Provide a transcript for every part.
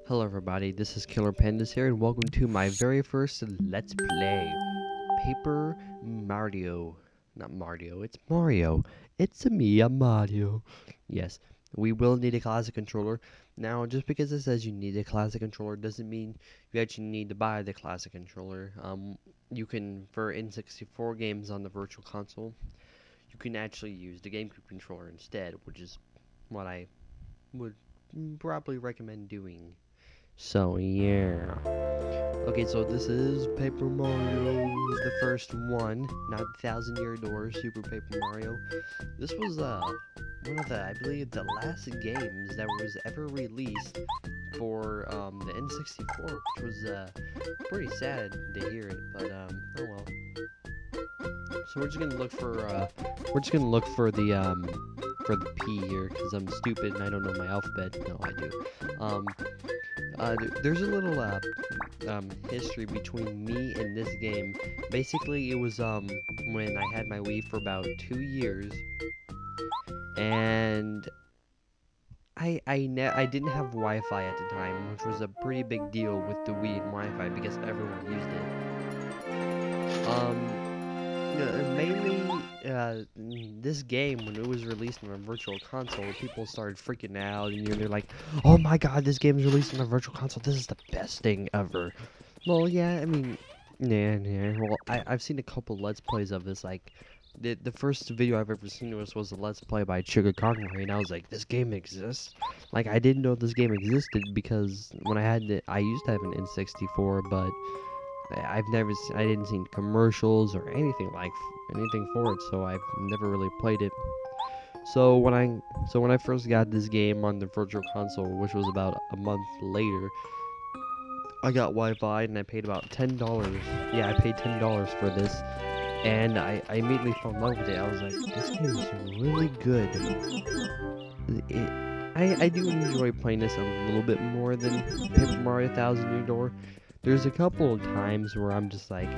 Hello everybody, this is Killer Pandas here, and welcome to my very first Let's Play Paper Mario. Not Mario, it's Mario. It's me, I'm Mario. Yes, we will need a classic controller. Now, just because it says you need a classic controller doesn't mean you actually need to buy the classic controller. You can, for N64 games on the Virtual Console, you can actually use the GameCube controller instead, which is what I would probably recommend doing. So yeah. Okay, so this is Paper Mario, the first one, not Thousand Year Door, Super Paper Mario. This was one of the, I believe, the last games that was ever released for the N64, which was pretty sad to hear it, but oh well. So we're just gonna look for the P here, because I'm stupid and I don't know my alphabet. No, I do. There's a little history between me and this game. Basically, it was when I had my Wii for about 2 years, and I didn't have Wi-Fi at the time, which was a pretty big deal with the Wii and Wi-Fi because everyone used it. Mainly, this game, when it was released on a virtual console, people started freaking out, and they're like, oh my god, this game is released on a virtual console, this is the best thing ever. Well, yeah, I mean, yeah, well, I've seen a couple Let's Plays of this, like, the first video I've ever seen was a Let's Play by Sugar Conway, and I was like, this game exists? Like, I didn't know this game existed, because when I used to have an N64, but I didn't see commercials or anything for it, so I've never really played it. So when I first got this game on the Virtual Console, which was about a month later, I got Wi-Fi and I paid about $10. Yeah, I paid $10 for this, and I immediately fell in love with it. I was like, this game is really good. I do enjoy playing this a little bit more than Paper Mario Thousand Year Door. There's a couple of times where I'm just like,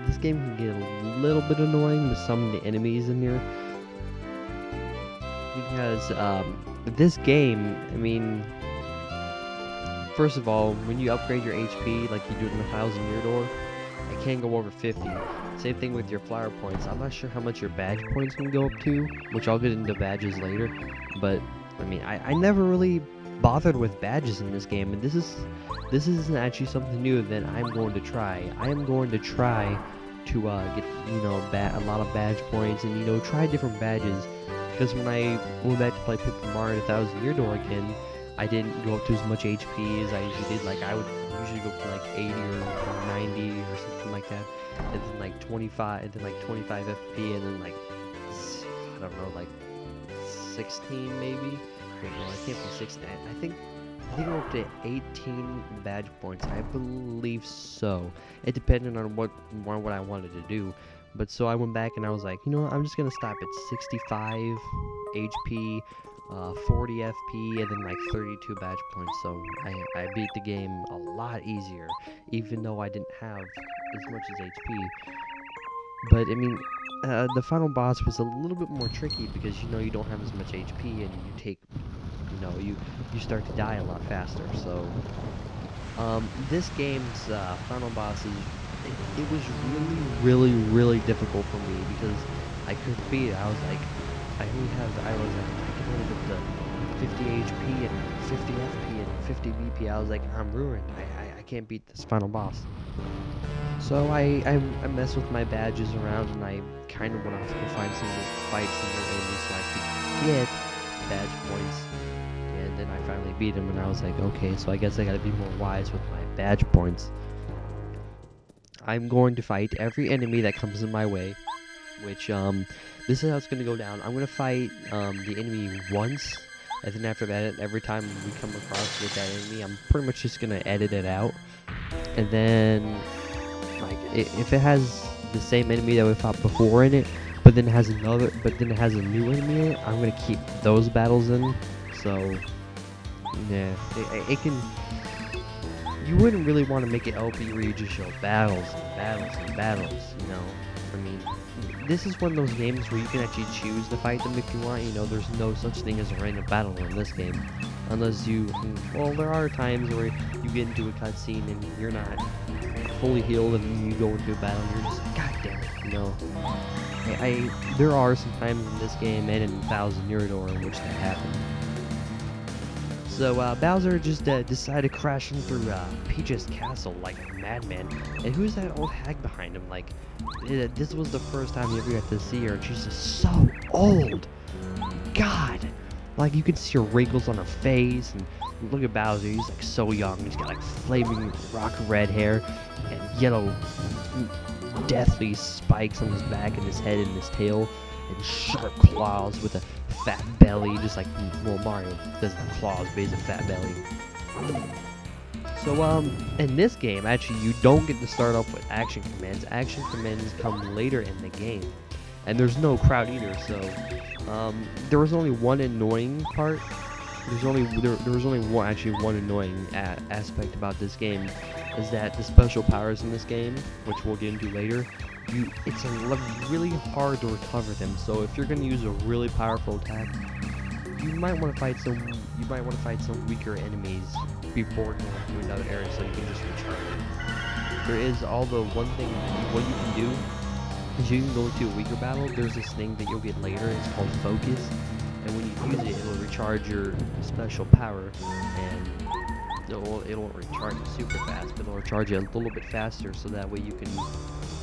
this game can get a little bit annoying with some of the enemies in here. Because, this game, I mean, first of all, when you upgrade your HP like you do in the Thousand Year Door, it can't go over 50. Same thing with your flower points. I'm not sure how much your badge points can go up to, which I'll get into badges later. But, I mean, I never really bothered with badges in this game, and this isn't actually something new that I'm going to try. I am going to try to get, a lot of badge points and, try different badges, because when I went back to play Paper Mario Thousand Year Door again, I didn't go up to as much HP as I usually did. Like, I would usually go for like 80 or 90 or something like that, and then like 25, and then like 25 FP, and then like, I don't know, like 16 maybe. Wait, no, I can't be 16. I think we're up to 18 badge points. I believe so. It depended on what I wanted to do. But so I went back and I was like, I'm just gonna stop at 65 HP, 40 FP, and then like 32 badge points. So I beat the game a lot easier, even though I didn't have as much as HP. But I mean, the final boss was a little bit more tricky because you don't have as much HP, and you take, you start to die a lot faster. So this game's final boss it was really difficult for me because I couldn't beat it. I was like, I can only get the 50 HP and 50 FP and 50 BP. I was like, I'm ruined. I can't beat this final boss. So I messed with my badges around, and I kind of went off to go fight some more enemies so I could get badge points. And then I finally beat him, and I was like, okay, so I guess I gotta be more wise with my badge points. I'm going to fight every enemy that comes in my way, which, this is how it's gonna go down. I'm gonna fight, the enemy once, and then after that, every time we come across with that enemy, I'm pretty much just gonna edit it out. And then, like, if it has the same enemy that we fought before in it, but then it has a new enemy in it, I'm gonna keep those battles in. So, yeah, it can. You wouldn't really want to make it LP where you just show battles and battles. I mean, this is one of those games where you can actually choose to fight them if you want. There's no such thing as a random battle in this game. unless you, well, there are times where you get into a cutscene and you're not fully healed, and you go into a battle and you're just like, god damn it, you know. There are some times in this game and in Thousand Year Door in which that happened. So Bowser just decided to crash in through Peach's castle like a madman. And who's that old hag behind him? Like, this was the first time you ever got to see her, and she's just so old. God, like you can see her wrinkles on her face, and look at Bowser. He's like so young. He's got like flaming rock red hair and yellow, deathly spikes on his back and his head and his tail, and sharp claws with a fat belly, just like, well, Mario doesn't have claws, but he's a fat belly. So, in this game, actually, you don't get to start off with action commands. Action commands come later in the game, and there's no crowd either. So, there was only one annoying part. There was only one annoying aspect about this game, is that the special powers in this game, which we'll get into later, it's really hard to recover them. So if you're going to use a really powerful attack, you might want to fight some weaker enemies before going to another area, so you can just recharge it. There is, although, one thing what you can do is you can go into a weaker battle. There's this thing that you'll get later. It's called Focus, and when you use it, it'll recharge your special power, and it won't recharge it super fast, but it'll recharge it a little bit faster, so that way you can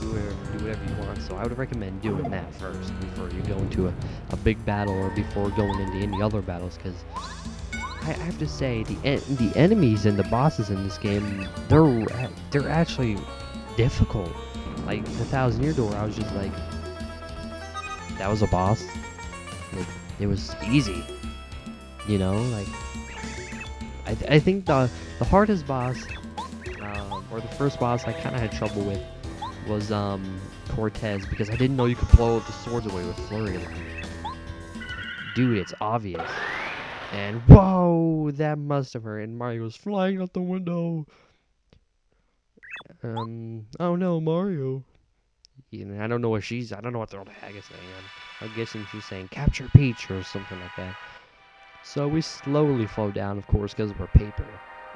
do whatever you want. So I would recommend doing that first before you go into a big battle, or before going into any other battles, because I have to say the enemies and the bosses in this game, they're actually difficult. Like the Thousand Year Door, I was just like, that was a boss. Like, it was easy, you know. Like I think the hardest boss, or the first boss I kind of had trouble with, was Cortez, because I didn't know you could blow the swords away with Flurry of the Punch. Dude, it's obvious. And whoa, that must have hurt. And Mario was flying out the window. Oh no, Mario. I don't know what the old hag is saying. I'm guessing she's saying capture Peach or something like that. So we slowly flow down, of course, because we're paper.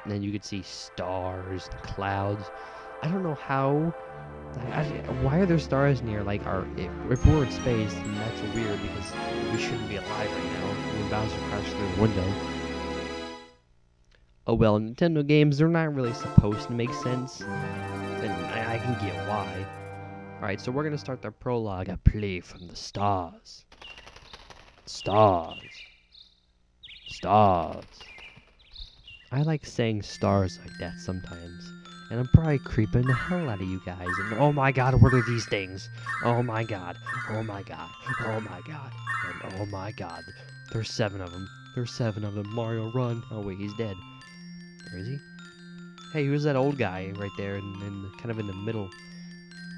And then you could see stars and clouds. I don't know how. Why are there stars near? Like, if we're in space, then that's weird, because we shouldn't be alive right now when Bowser crashed through the window. Oh well, Nintendo games, they're not really supposed to make sense, and I can get why. Alright, so we're gonna start the prologue. A play from the stars. Stars. Stars. I like saying stars like that sometimes. And I'm probably creeping the hell out of you guys. And oh my god, what are these things? Oh my god. Oh my god. Oh my god. And oh my god. There's 7 of them. There's 7 of them. Mario, run. Oh wait, he's dead. Where is he? Hey, who's that old guy right there kind of in the middle?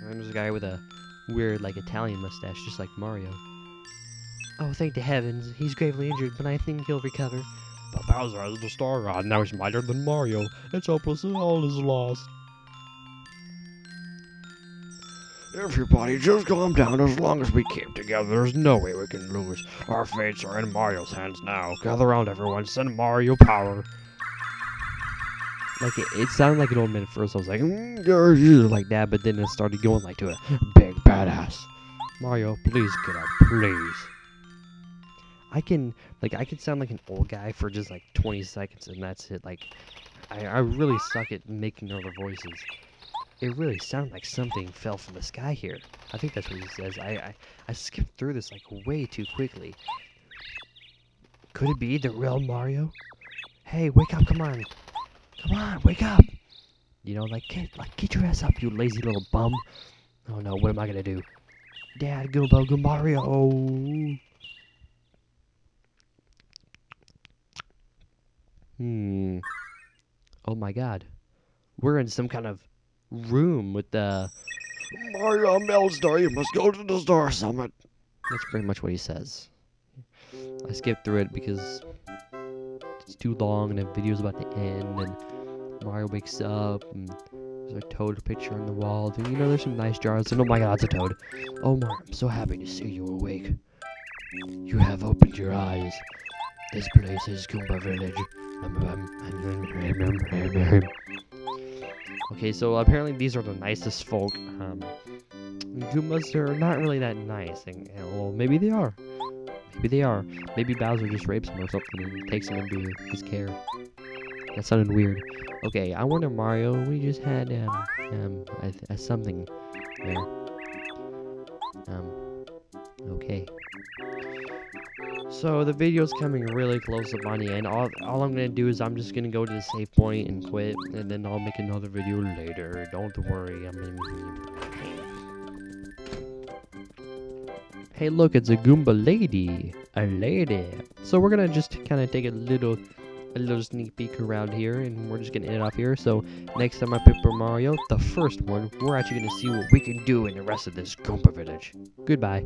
And there's a guy with a weird, like, Italian mustache, just like Mario. Oh, thank the heavens. He's gravely injured, but I think he'll recover. But Bowser has the Star Rod, now he's mightier than Mario. It's hopeless and all is lost. Everybody, just calm down. As long as we keep together, there's no way we can lose. Our fates are in Mario's hands now. Gather around, everyone. Send Mario power. Like, it sounded like an old man at first. I was like, like that, but then it started going like to a big badass. Mario, please get up, please. I can sound like an old guy for just like 20 seconds, and that's it. Like, I really suck at making other voices. It really sounded like something fell from the sky here. I think that's what he says. I skipped through this like way too quickly. Could it be the real Mario? Hey, wake up, come on. Come on, wake up. You know, get your ass up, you lazy little bum. Oh no, what am I gonna do? Dad, Goomba, go Mario. Oh my god. We're in some kind of room with the Mario Meldstar, you must go to the Star Summit. That's pretty much what he says. I skipped through it because it's too long and the video's about to end, and Mario wakes up and there's a Toad picture on the wall. And, you know, there's some nice jars, and oh my god, it's a Toad. Oh Mario, I'm so happy to see you awake. You have opened your eyes. This place is Goomba Village. Okay, so apparently these are the nicest folk. Goombas are not really that nice, and well, maybe they are. Maybe they are. Maybe Bowser just rapes him or something and takes him into his care. That sounded weird. Okay, I wonder, Mario, we just had something there. Okay. So the video's coming really close up on the end. All I'm gonna do is I'm just gonna go to the save point and quit, and then I'll make another video later. Don't worry. Hey, look, it's a Goomba lady. A lady. So we're gonna just kind of take a little sneak peek around here, and we're just gonna end it off here. So next time I Paper Mario, the first one, we're actually gonna see what we can do in the rest of this Goomba village. Goodbye.